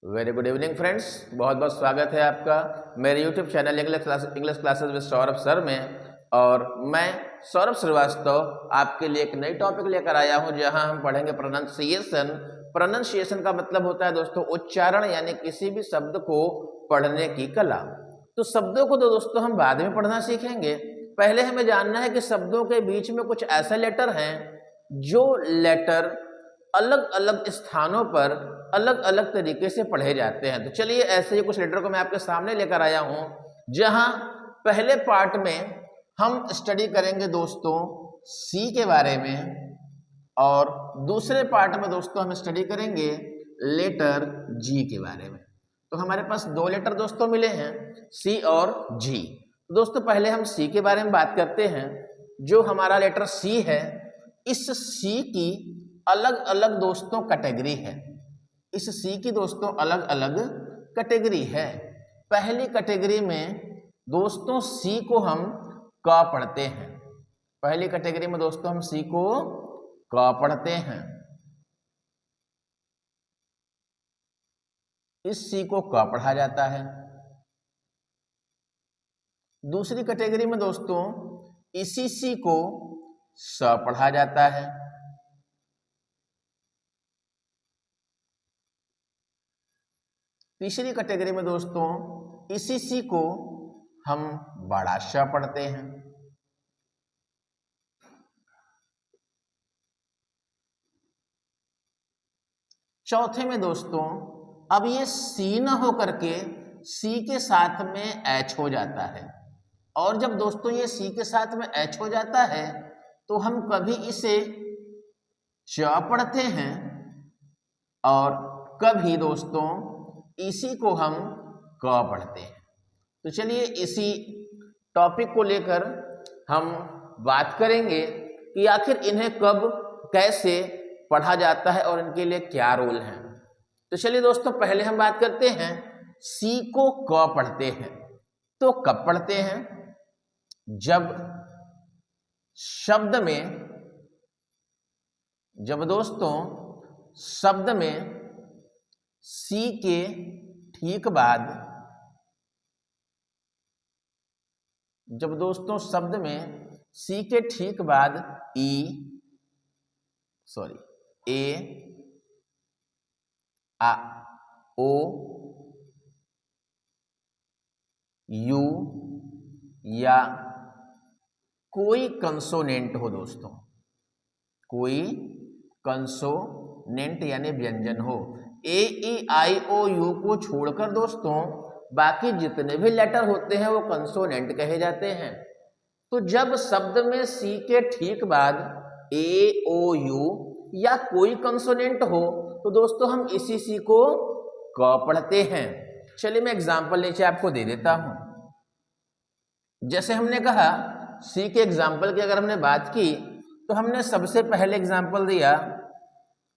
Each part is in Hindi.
वेरी गुड इवनिंग फ्रेंड्स, बहुत बहुत स्वागत है आपका मेरे YouTube channel English classes with Saurabh sir में। और मैं सौरभ श्रीवास्तव आपके लिए एक नई टॉपिक लेकर आया हूं जहां हम पढ़ेंगे प्रोनाउंसिएशन। प्रोनाउंसिएशन का मतलब होता है दोस्तों उच्चारण, यानी किसी भी शब्द को पढ़ने की कला। तो शब्दों को तो दोस्तों हम बाद में पढ़ना सीखेंगे, पहले हमें जानना है कि शब्दों के बीच में कुछ ऐसे लेटर हैं जो लेटर अलग अलग स्थानों पर अलग अलग तरीके से पढ़े जाते हैं। तो चलिए ऐसे ही कुछ लेटर को मैं आपके सामने लेकर आया हूं, जहां पहले पार्ट में हम स्टडी करेंगे दोस्तों सी के बारे में, और दूसरे पार्ट में दोस्तों हम स्टडी करेंगे लेटर जी के बारे में। तो हमारे पास दो लेटर दोस्तों मिले हैं, सी और जी। तो दोस्तों पहले हम सी के बारे में बात करते हैं। जो हमारा लेटर सी है, इस सी की अलग अलग दोस्तों कैटेगरी है। इस सी की दोस्तों अलग अलग कैटेगरी है। पहली कैटेगरी में दोस्तों सी को हम क पढ़ते हैं। पहली कैटेगरी में दोस्तों हम सी को क पढ़ते हैं। इस सी को क पढ़ा जाता है। दूसरी कैटेगरी में दोस्तों इसी सी को स पढ़ा जाता है। तीसरी कैटेगरी में दोस्तों इसी सी को हम बड़ा श पढ़ते हैं। चौथे में दोस्तों अब ये सी न हो करके सी के साथ में एच हो जाता है, और जब दोस्तों ये सी के साथ में एच हो जाता है तो हम कभी इसे च पढ़ते हैं और कभी दोस्तों इसी को हम क पढ़ते हैं। तो चलिए इसी टॉपिक को लेकर हम बात करेंगे कि आखिर इन्हें कब कैसे पढ़ा जाता है और इनके लिए क्या रोल है। तो चलिए दोस्तों पहले हम बात करते हैं सी को क पढ़ते हैं। तो कब पढ़ते हैं? जब दोस्तों शब्द में सी के ठीक बाद, जब दोस्तों शब्द में सी के ठीक बाद ए आ ओ यू या कोई कंसोनेंट हो दोस्तों, कोई कंसोनेंट यानी व्यंजन हो, ए ई आई ओ यू को छोड़कर दोस्तों बाकी जितने भी लेटर होते हैं वो कंसोनेंट कहे जाते हैं। तो जब शब्द में सी के ठीक बाद ए ओ यू या कोई कंसोनेंट हो तो दोस्तों हम इसी सी को क पढ़ते हैं। चलिए मैं एग्जांपल नीचे आपको दे देता हूं। जैसे हमने कहा सी के एग्जाम्पल की अगर हमने बात की तो हमने सबसे पहले एग्जाम्पल दिया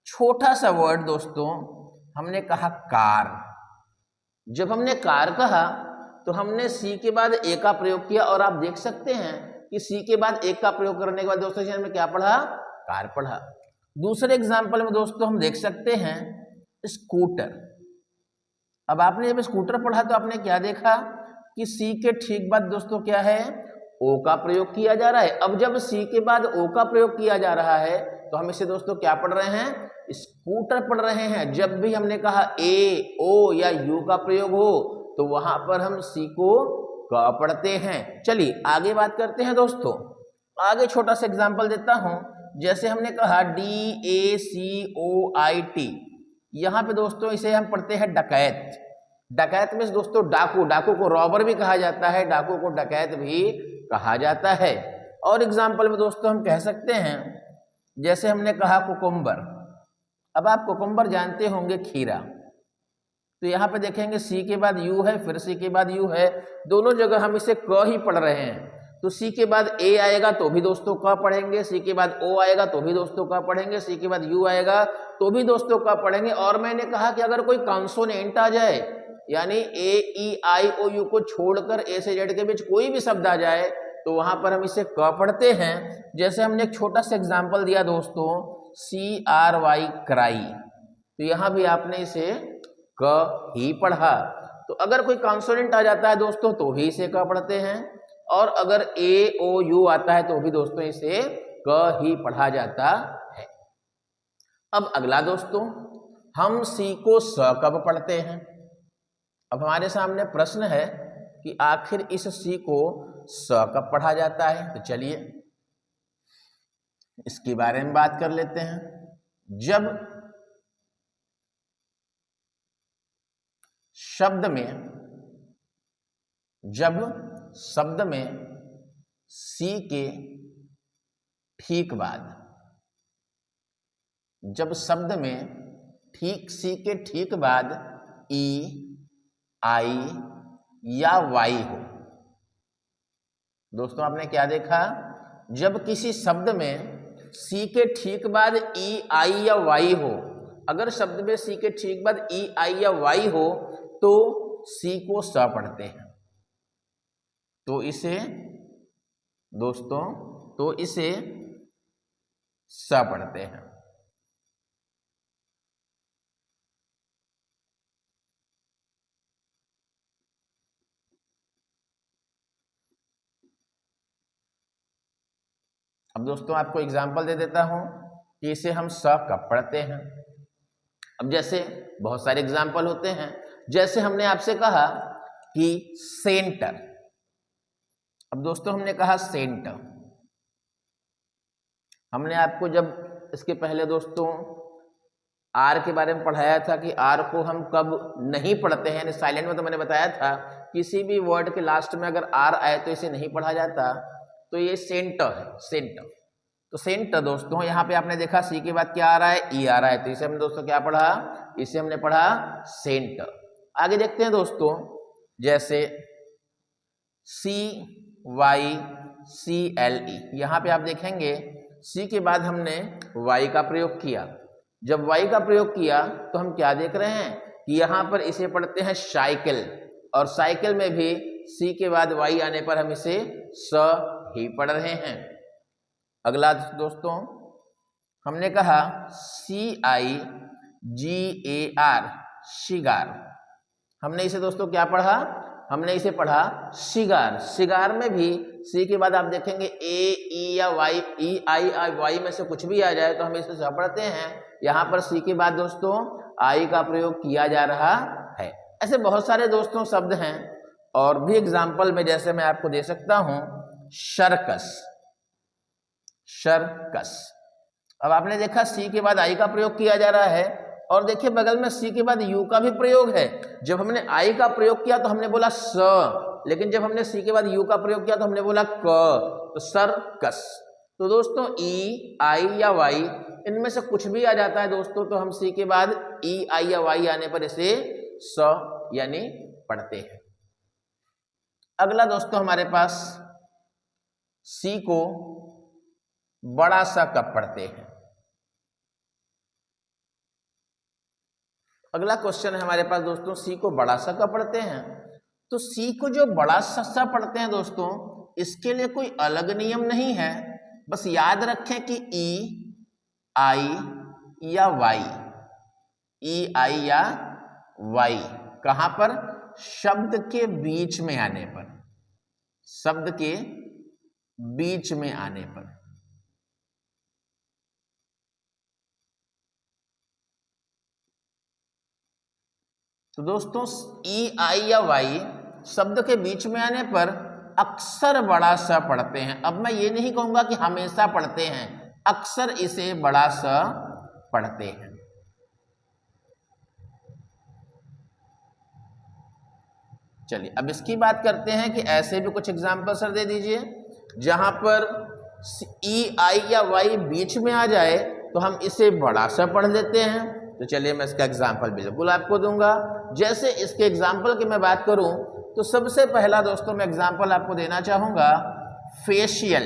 छोटा सा वर्ड दोस्तों, हमने कहा कार। जब हमने कार कहा तो हमने सी के बाद ए का प्रयोग किया, और आप देख सकते हैं कि सी के बाद ए का प्रयोग करने के बाद दोस्तों हमने क्या पढ़ा? कार पढ़ा। दूसरे एग्जाम्पल में दोस्तों हम देख सकते हैं स्कूटर। अब आपने जब स्कूटर पढ़ा तो आपने क्या देखा कि सी के ठीक बाद दोस्तों क्या है? ओ का प्रयोग किया जा रहा है। अब जब सी के बाद ओ का प्रयोग किया जा रहा है तो हम इसे दोस्तों क्या पढ़ रहे हैं? स्कूटर पढ़ रहे हैं। जब भी हमने कहा ए ओ या यू का प्रयोग हो तो वहां पर हम सी को क पढ़ते हैं। चलिए आगे बात करते हैं दोस्तों। आगे छोटा सा एग्जांपल देता हूं। जैसे हमने कहा DACOIT, यहां पे दोस्तों इसे हम पढ़ते हैं डकैत। डकैत में दोस्तों डाकू, डाकू को रॉबर भी कहा जाता है, डाकू को डकैत भी कहा जाता है। और एग्जाम्पल में दोस्तों हम कह सकते हैं, जैसे हमने कहा कुकुम्बर। अब आप कुकुम्बर जानते होंगे, खीरा। तो यहाँ पे देखेंगे सी के बाद यू है, फिर सी के बाद यू है, दोनों जगह हम इसे क ही पढ़ रहे हैं। तो सी के बाद ए आएगा तो भी दोस्तों क पढ़ेंगे, सी के बाद ओ आएगा तो भी दोस्तों क पढ़ेंगे, सी के बाद यू आएगा तो भी दोस्तों क पढ़ेंगे। और मैंने कहा कि अगर कोई कॉन्सोनेंट आ जाए, यानी ए ई आई ओ यू को छोड़कर ए से जेड के बीच कोई भी शब्द आ जाए तो वहां पर हम इसे क पढ़ते हैं। जैसे हमने एक छोटा सा एग्जाम्पल दिया दोस्तों CRY क्राई, तो यहाँ भी आपने इसे क ही पढ़ा। तो अगर कोई कॉन्सोनेंट आ जाता है दोस्तों तो ही इसे क पढ़ते हैं, और अगर ए ओ यू आता है तो भी दोस्तों इसे क ही पढ़ा जाता है। अब अगला दोस्तों, हम सी को स कब पढ़ते हैं। अब हमारे सामने प्रश्न है कि आखिर इस सी को स कब पढ़ा जाता है। तो चलिए इसके बारे में बात कर लेते हैं। जब शब्द में सी के ठीक बाद, जब शब्द में ठीक सी के ठीक बाद ई आई या वाई हो। दोस्तों आपने क्या देखा, जब किसी शब्द में सी के ठीक बाद ई आई या वाई हो, अगर शब्द में सी के ठीक बाद ई आई या वाई हो तो सी को स पढ़ते हैं। तो इसे दोस्तों स पढ़ते हैं। अब दोस्तों आपको एग्जाम्पल दे देता हूं कि इसे हम स कब पढ़ते हैं। अब जैसे बहुत सारे एग्जाम्पल होते हैं, जैसे हमने आपसे कहा कि सेंटर। अब दोस्तों हमने कहा सेंटर, हमने आपको जब इसके पहले दोस्तों आर के बारे में पढ़ाया था कि आर को हम कब नहीं पढ़ते हैं, साइलेंट में तो मैंने बताया था किसी भी वर्ड के लास्ट में अगर आर आए तो इसे नहीं पढ़ा जाता। तो ये सेंटर है, सेंटर। तो सेंटर दोस्तों यहाँ पे आपने देखा सी के बाद क्या आ रहा है, ई आ रहा है, तो इसे हमने दोस्तों क्या पढ़ा, इसे हमने पढ़ा सेंटर। आगे देखते हैं दोस्तों, जैसे सी वाई सी एल ई, यहाँ पे आप देखेंगे सी के बाद हमने वाई का प्रयोग किया। जब वाई का प्रयोग किया तो हम क्या देख रहे हैं कि यहाँ पर इसे पढ़ते हैं साइकिल, और साइकिल में भी सी के बाद वाई आने पर हम इसे स ही पढ़ रहे हैं। अगला दोस्तों हमने कहा सी आई जी ए आर, शिगार। हमने इसे दोस्तों क्या पढ़ा, हमने इसे पढ़ा शिगार। शिगार में भी सी के बाद आप देखेंगे ए ई या वाई, ई आई वाई में से कुछ भी आ जाए तो हम इसे स पढ़ते हैं। यहाँ पर सी के बाद दोस्तों आई का प्रयोग किया जा रहा है। ऐसे बहुत सारे दोस्तों शब्द हैं, और भी एग्जाम्पल में जैसे मैं आपको दे सकता हूं सर्कस, सर्कस। अब आपने देखा सी के बाद आई का प्रयोग किया जा रहा है, और देखिए बगल में सी के बाद यू का भी प्रयोग है। जब हमने आई का प्रयोग किया तो हमने बोला स, लेकिन जब हमने सी के बाद यू का प्रयोग किया तो हमने बोला क, तो सर्कस। तो दोस्तों ई आई या वाई इनमें से कुछ भी आ जाता है दोस्तों, तो हम सी के बाद ई आई या वाई आने पर इसे स यानी पढ़ते हैं। अगला दोस्तों हमारे पास सी को बड़ा सा कब पढ़ते हैं। अगला क्वेश्चन है हमारे पास दोस्तों, सी को बड़ा सा कब पढ़ते हैं। तो सी को जो बड़ा सा पढ़ते हैं दोस्तों, इसके लिए कोई अलग नियम नहीं है। बस याद रखें कि ई आई या वाई, ई आई या वाई कहां पर, शब्द के बीच में आने पर, शब्द के बीच में आने पर। तो दोस्तों ई आई या वाई शब्द के बीच में आने पर अक्सर बड़ा सा पढ़ते हैं। अब मैं ये नहीं कहूंगा कि हमेशा पढ़ते हैं, अक्सर इसे बड़ा सा पढ़ते हैं। चलिए अब इसकी बात करते हैं कि ऐसे भी कुछ एग्जाम्पल सर दे दीजिए जहां पर ई आई या वाई बीच में आ जाए तो हम इसे बड़ा सा पढ़ लेते हैं। तो चलिए मैं इसका एग्जाम्पल बिल्कुल आपको दूंगा। जैसे इसके एग्जाम्पल की मैं बात करूं तो सबसे पहला दोस्तों मैं एग्जाम्पल आपको देना चाहूंगा फेशियल।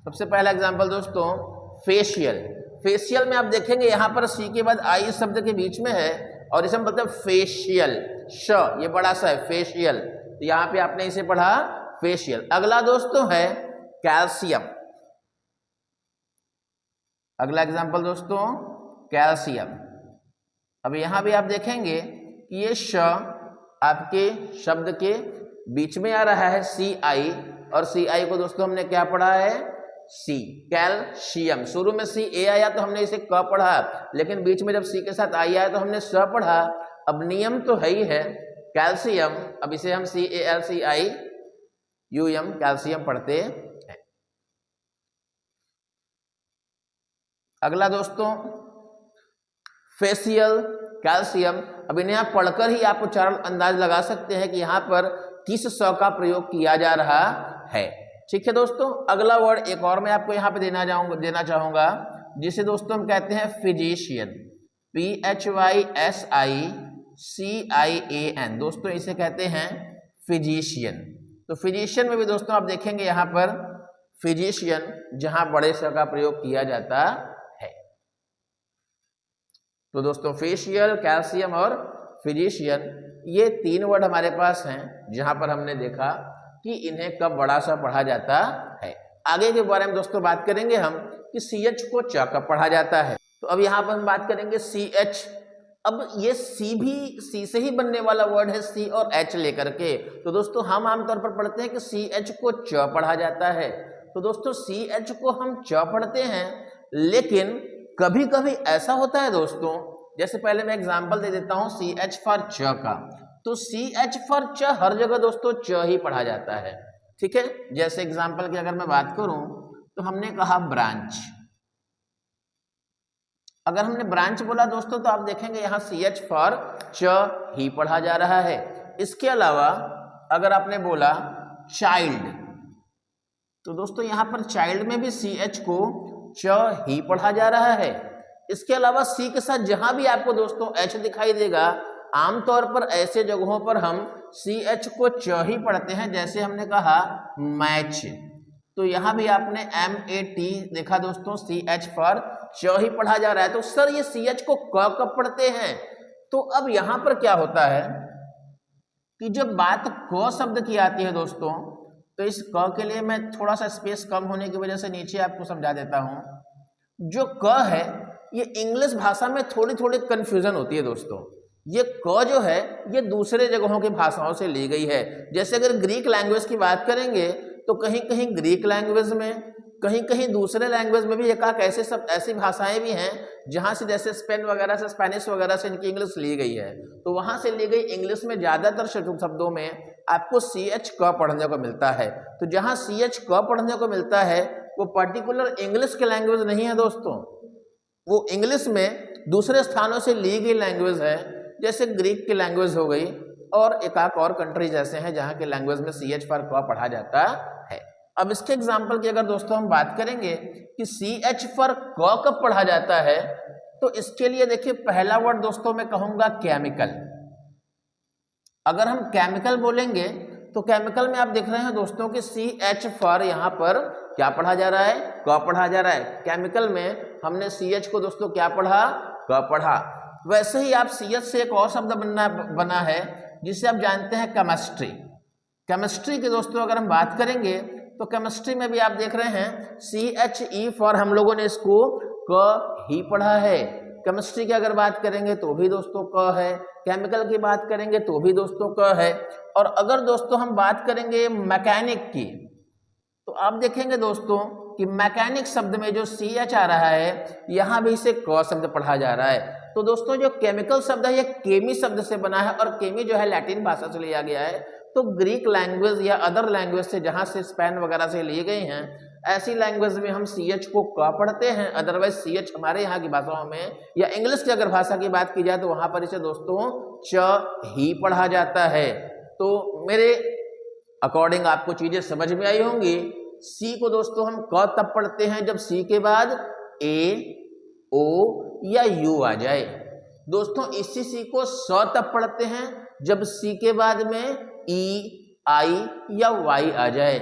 सबसे पहला एग्जाम्पल दोस्तों फेशियल। फेशियल में आप देखेंगे यहां पर सी के बाद आई शब्द के बीच में है और इसे हम बोलते हैं फेशियल, श ये बड़ा सा है फेशियल, तो यहां पे आपने इसे पढ़ा फेशियल। अगला दोस्तों है कैल्शियम। अगला एग्जाम्पल दोस्तों कैल्शियम। अब यहाँ भी आप देखेंगे कि ये श आपके शब्द के बीच में आ रहा है सी आई, और सी आई को दोस्तों हमने क्या पढ़ा है सी, कैल्शियम। शुरू में सी ए आया तो हमने इसे क पढ़ा, लेकिन बीच में जब सी के साथ आई आया तो हमने स पढ़ा। अब नियम तो है ही है कैल्शियम, अब इसे हम C A L C I U M calcium पढ़ते हैं। अगला दोस्तों फेशियल कैल्शियम। अब इन्हें आप पढ़कर ही आप उच्चारण अंदाज लगा सकते हैं कि यहाँ पर किस स का प्रयोग किया जा रहा है। ठीक है दोस्तों, अगला वर्ड एक और मैं आपको यहाँ पे देना चाहूंगा, जिसे दोस्तों हम कहते हैं फिजिशियन, PHYSICIAN। दोस्तों इसे कहते हैं फिजिशियन। तो फिजिशियन में भी दोस्तों आप देखेंगे यहाँ पर फिजिशियन जहां बड़े स का प्रयोग किया जाता है। तो दोस्तों फेशियल, कैल्शियम और फिजिशियन ये तीन वर्ड हमारे पास हैं जहां पर हमने देखा कि इन्हें कब बड़ा सा पढ़ा जाता है। आगे के बारे में दोस्तों बात करेंगे हम कि CH को च कब पढ़ा जाता है। तो अब यहाँ पर हम बात करेंगे CH। अब ये C भी C से ही बनने वाला वर्ड है, C और H लेकर के। तो दोस्तों हम आमतौर पर पढ़ते हैं कि CH को च पढ़ा जाता है। तो दोस्तों CH को हम च पढ़ते हैं, लेकिन कभी कभी ऐसा होता है दोस्तों, जैसे पहले मैं एग्जाम्पल दे देता हूँ CH फॉर च का। तो CH फॉर च हर जगह दोस्तों च ही पढ़ा जाता है। ठीक है, जैसे एग्जाम्पल की अगर मैं बात करूं तो हमने कहा ब्रांच। अगर हमने ब्रांच बोला दोस्तों तो आप देखेंगे यहाँ CH फॉर च ही पढ़ा जा रहा है। इसके अलावा अगर आपने बोला चाइल्ड, तो दोस्तों यहाँ पर चाइल्ड में भी CH को च ही पढ़ा जा रहा है। इसके अलावा C के साथ जहां भी आपको दोस्तों H दिखाई देगा, आमतौर पर ऐसे जगहों पर हम CH को च ही पढ़ते हैं। जैसे हमने कहा मैच, तो यहाँ भी आपने MAT देखा दोस्तों, CH फॉर च ही पढ़ा जा रहा है। तो सर ये CH को क कब पढ़ते हैं? तो अब यहाँ पर क्या होता है कि जब बात क शब्द की आती है दोस्तों, तो इस क के लिए मैं थोड़ा सा स्पेस कम होने की वजह से नीचे आपको समझा देता हूं। जो क है ये इंग्लिश भाषा में थोड़ी थोड़ी कंफ्यूजन होती है दोस्तों। ये क जो है ये दूसरे जगहों की भाषाओं से ली गई है। जैसे अगर ग्रीक लैंग्वेज की बात करेंगे तो कहीं कहीं ग्रीक लैंग्वेज में, कहीं कहीं दूसरे लैंग्वेज में भी एकाक ऐसी भाषाएं भी हैं जहां से, जैसे स्पेन वगैरह से, स्पेनिश वगैरह से इनकी इंग्लिश ली गई है। तो वहां से ली गई इंग्लिश में ज्यादातर शब्दों में आपको CH क पढ़ने को मिलता है। तो जहां CH क पढ़ने को मिलता है वो पर्टिकुलर इंग्लिश के लैंग्वेज नहीं है दोस्तों, वो इंग्लिश में दूसरे स्थानों से ली गई लैंग्वेज है। जैसे ग्रीक की लैंग्वेज हो गई, और एकाक और कंट्रीज ऐसे हैं जहां के लैंग्वेज में CH फॉर क पढ़ा जाता है। अब इसके एग्जाम्पल की अगर दोस्तों हम बात करेंगे कि CH फॉर क कब पढ़ा जाता है, तो इसके लिए देखिए पहला वर्ड दोस्तों मैं कहूंगा केमिकल। अगर हम केमिकल बोलेंगे तो केमिकल में आप देख रहे हैं दोस्तों कि CH फॉर यहाँ पर क्या पढ़ा जा रहा है, क पढ़ा जा रहा है। केमिकल में हमने CH को दोस्तों क्या पढ़ा, क पढ़ा। वैसे ही आप CH से एक और शब्द बना है जिसे आप जानते हैं केमिस्ट्री। केमिस्ट्री की दोस्तों अगर हम बात करेंगे तो केमिस्ट्री में भी आप देख रहे हैं CHE फॉर हम लोगों ने इसको क ही पढ़ा है। केमिस्ट्री की अगर बात करेंगे तो भी दोस्तों क है, केमिकल की बात करेंगे तो भी दोस्तों क है। और अगर दोस्तों हम बात करेंगे मैकेनिक की, तो आप देखेंगे दोस्तों कि मैकेनिक शब्द में जो CH आ रहा है यहाँ भी इसे क शब्द पढ़ा जा रहा है। तो दोस्तों जो केमिकल शब्द है ये केमी शब्द से बना है, और केमी जो है लैटिन भाषा से लिया गया है। तो ग्रीक लैंग्वेज या अदर लैंग्वेज से, जहाँ से स्पेन वगैरह से लिए गए हैं, ऐसी लैंग्वेज में हम CH को क पढ़ते हैं। अदरवाइज CH हमारे यहाँ की भाषाओं में या इंग्लिश की अगर भाषा की बात की जाए तो वहां पर इसे दोस्तों च ही पढ़ा जाता है। तो मेरे अकॉर्डिंग आपको चीजें समझ में आई होंगी। C को दोस्तों हम क तब पढ़ते हैं जब C के बाद A, O या U आ जाए। दोस्तों इसी C को स तब पढ़ते हैं जब C के बाद में E, I या Y आ जाए।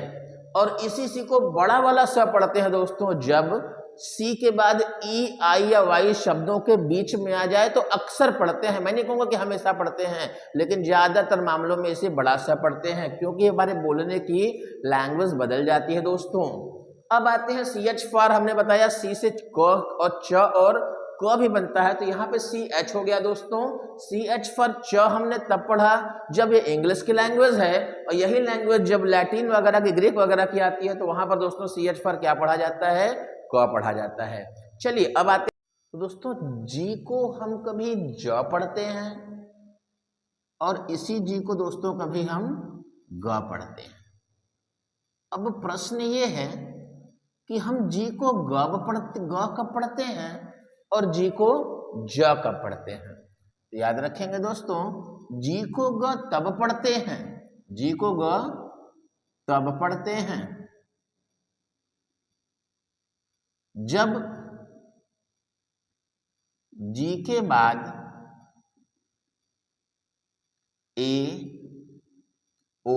और इसी C को बड़ा वाला स पढ़ते हैं दोस्तों जब C के बाद E, I या Y शब्दों के बीच में आ जाए। तो अक्सर पढ़ते हैं, मैं नहीं कहूँगा कि हमेशा पढ़ते हैं, लेकिन ज़्यादातर मामलों में इसे बड़ा सा पढ़ते हैं, क्योंकि हमारे बोलने की लैंग्वेज बदल जाती है दोस्तों। अब आते हैं CH फॉर, हमने बताया C से क और च और क भी बनता है, तो यहाँ पे CH हो गया दोस्तों। CH फॉर च हमने तब पढ़ा जब ये इंग्लिश की लैंग्वेज है, और यही लैंग्वेज जब लैटिन वगैरह की, ग्रीक वगैरह की आती है, तो वहां पर दोस्तों CH फॉर क्या पढ़ा जाता है, क पढ़ा जाता है। चलिए अब आते हैं तो दोस्तों जी को हम कभी ज पढ़ते हैं और इसी जी को दोस्तों कभी हम ग पढ़ते हैं। अब प्रश्न ये है कि हम जी को ग कब पढ़ते हैं और जी को ज कब पढ़ते हैं। तो याद रखेंगे दोस्तों, जी को ग तब पढ़ते हैं, जी को ग तब पढ़ते हैं जब जी के बाद ए, ओ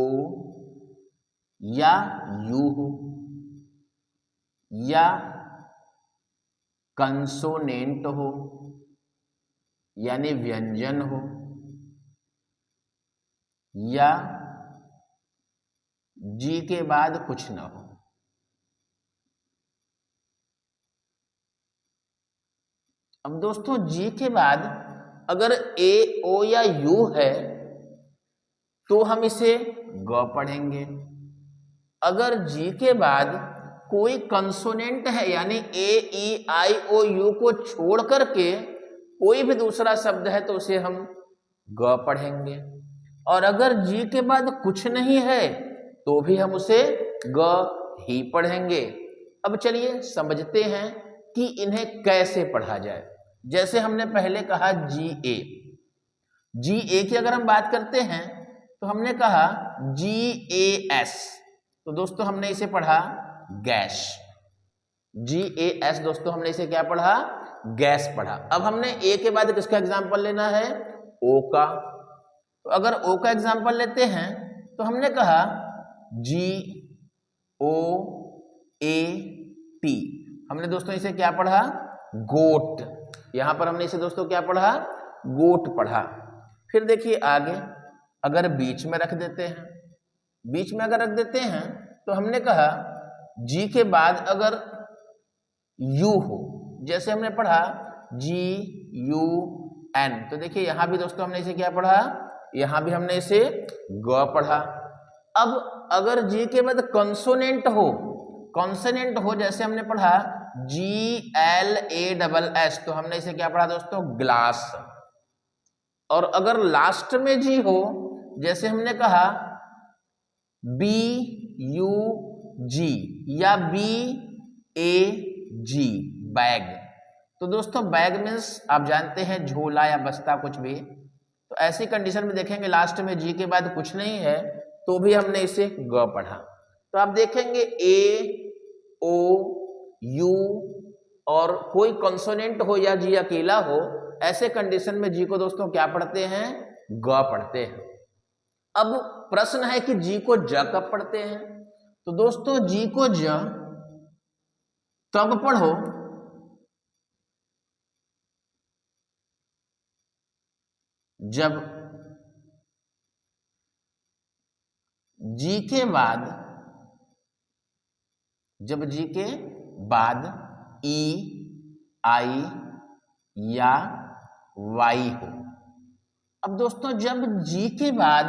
या यू हो, या कंसोनेंट हो यानी व्यंजन हो, या जी के बाद कुछ ना हो। अब दोस्तों जी के बाद अगर ए, ओ या यू है तो हम इसे ग पढ़ेंगे। अगर जी के बाद कोई कंसोनेंट है यानी ए, ई, आई, ओ, यू को छोड़ करके कोई भी दूसरा शब्द है तो उसे हम ग पढ़ेंगे। और अगर जी के बाद कुछ नहीं है तो भी हम उसे ग ही पढ़ेंगे। अब चलिए समझते हैं कि इन्हें कैसे पढ़ा जाए। जैसे हमने पहले कहा जी ए, जी ए की अगर हम बात करते हैं तो हमने कहा GAS, तो दोस्तों हमने इसे पढ़ा गैस। GAS दोस्तों हमने इसे क्या पढ़ा, गैस पढ़ा। अब हमने ए के बाद किसका एग्जाम्पल लेना है, ओ का। तो अगर ओ का एग्जाम्पल लेते हैं तो हमने कहा GOAT, हमने दोस्तों इसे क्या पढ़ा, गोट। यहां पर हमने इसे दोस्तों क्या पढ़ा, गोट पढ़ा। फिर देखिए आगे अगर बीच में रख देते हैं, बीच में अगर रख देते हैं तो हमने कहा जी के बाद अगर यू हो, जैसे हमने पढ़ा GUN, तो देखिए यहां भी दोस्तों हमने इसे क्या पढ़ा, यहां भी हमने इसे ग पढ़ा। अब अगर जी के बाद कंसोनेंट हो, कॉन्सोनेंट हो, जैसे हमने पढ़ा GLASS, तो हमने इसे क्या पढ़ा दोस्तों, ग्लास। और अगर लास्ट में जी हो, जैसे हमने कहा BUG या BAG, बैग, तो दोस्तों बैग मीन्स आप जानते हैं झोला या बस्ता कुछ भी। तो ऐसी कंडीशन में देखेंगे लास्ट में जी के बाद कुछ नहीं है तो भी हमने इसे ग पढ़ा। तो आप देखेंगे A, O, U और कोई कंसोनेंट हो या जी अकेला हो, ऐसे कंडीशन में जी को दोस्तों क्या पढ़ते हैं, ग पढ़ते हैं। अब प्रश्न है कि जी को ज कब पढ़ते हैं। तो दोस्तों जी को ज तब पढ़ो जब जी के बाद, जब जी के बाद ई, आई या वाई हो। अब दोस्तों जब जी के बाद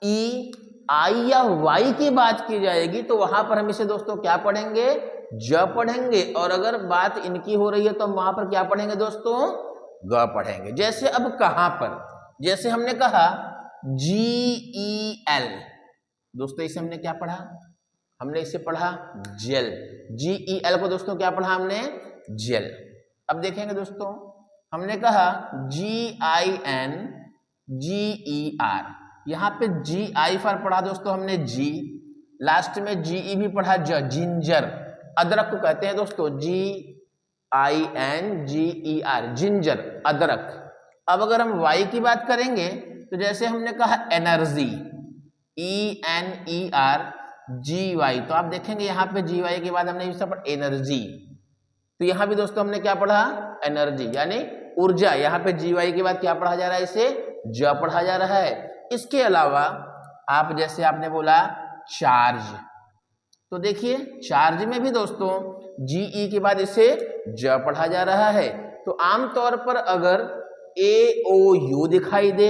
ई, आई या वाई की बात की जाएगी तो वहां पर हम इसे दोस्तों क्या पढ़ेंगे, ज पढ़ेंगे। और अगर बात इनकी हो रही है तो हम वहां पर क्या पढ़ेंगे दोस्तों, ग पढ़ेंगे। जैसे अब कहां पर, जैसे हमने कहा GEL, दोस्तों इसे हमने क्या पढ़ा, हमने इसे पढ़ा जेल। GEL को दोस्तों क्या पढ़ा हमने, जेल। अब देखेंगे दोस्तों हमने कहा GIN GER, यहाँ पे GI फॉर पढ़ा दोस्तों हमने जी, लास्ट में GE भी पढ़ा ज, जिंजर, अदरक को कहते हैं दोस्तों GIN GER, जिंजर, अदरक। अब अगर हम वाई की बात करेंगे तो जैसे हमने कहा एनर्जी, ENERGY, तो आप देखेंगे यहाँ पे GY के बाद हमने यूज पढ़ा एनर्जी, तो यहाँ भी दोस्तों हमने क्या पढ़ा, एनर्जी यानी ऊर्जा। यहाँ पे GY के बाद क्या पढ़ा जा रहा है, इसे ज पढ़ा जा रहा है। इसके अलावा आप जैसे आपने बोला चार्ज, तो देखिए चार्ज में भी दोस्तों जीई के बाद इसे ज पढ़ा जा रहा है। तो आमतौर पर अगर ए ओ यू दिखाई दे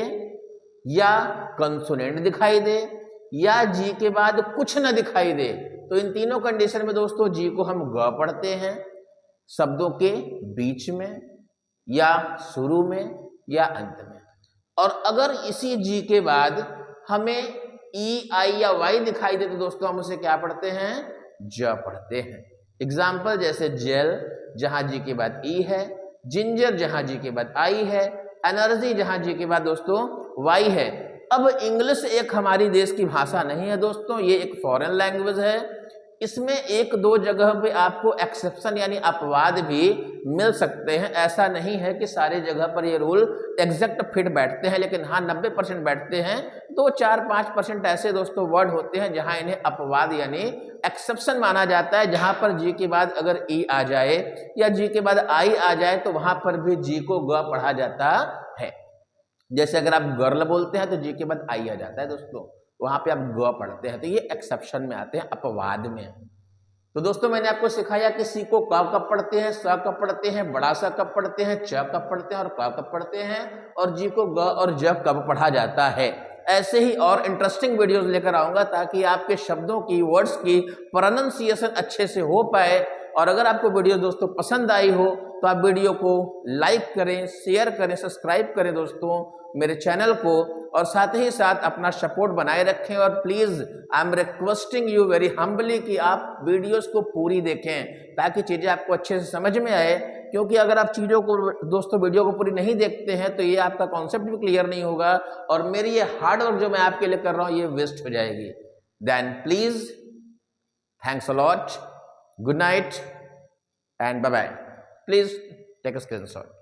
या कंसोनेंट दिखाई दे या जी के बाद कुछ न दिखाई दे, तो इन तीनों कंडीशन में दोस्तों जी को हम ग पढ़ते हैं शब्दों के बीच में या शुरू में या अंत में। और अगर इसी जी के बाद हमें ई आई या वाई दिखाई दे तो दोस्तों हम उसे क्या पढ़ते हैं, ज पढ़ते हैं। एग्जाम्पल जैसे जेल जहां जी के बाद ई है, जिंजर जहां जी के बाद आई है, एनर्जी जहां जी के बाद दोस्तों वाई है। अब इंग्लिश एक हमारी देश की भाषा नहीं है दोस्तों, ये एक फॉरेन लैंग्वेज है। इसमें एक दो जगह पे आपको एक्सेप्शन यानी अपवाद भी मिल सकते हैं। ऐसा नहीं है कि सारे जगह पर ये रूल एग्जैक्ट फिट बैठते हैं, लेकिन हाँ 90% बैठते हैं। 2-4-5% ऐसे दोस्तों वर्ड होते हैं जहां इन्हें अपवाद यानी एक्सेप्शन माना जाता है, जहां पर जी के बाद अगर ई आ जाए या जी के बाद आई आ जाए तो वहां पर भी जी को ग पढ़ा जाता है। जैसे अगर आप गर्ल बोलते हैं तो जी के बाद आई आ जाता है दोस्तों, वहां पे आप ग पढ़ते हैं, तो ये एक्सेप्शन में आते हैं, अपवाद में। तो दोस्तों मैंने आपको सिखाया कि सी को क कब पढ़ते हैं, स कब पढ़ते हैं, बड़ा सा कब पढ़ते हैं, च कब पढ़ते हैं और क कब पढ़ते हैं, और जी को ग और ज कब पढ़ा जाता है। ऐसे ही और इंटरेस्टिंग वीडियोस लेकर आऊंगा ताकि आपके शब्दों की, वर्ड्स की प्रोनाउंसिएशन अच्छे से हो पाए। और अगर आपको वीडियो दोस्तों पसंद आई हो तो आप वीडियो को लाइक करें, शेयर करें, सब्सक्राइब करें दोस्तों मेरे चैनल को, और साथ ही साथ अपना सपोर्ट बनाए रखें। और please I am requesting you very humbly कि आप वीडियोस को पूरी देखें ताकि चीज़ें आपको अच्छे से समझ में आए। क्योंकि अगर आप चीज़ों को दोस्तों वीडियो को पूरी नहीं देखते हैं तो ये आपका कॉन्सेप्ट भी क्लियर नहीं होगा और मेरी ये हार्ड वर्क जो मैं आपके लिए कर रहा हूँ ये वेस्ट हो जाएगी। Then please thanks a lot, good night and bye bye. Please take a screenshot.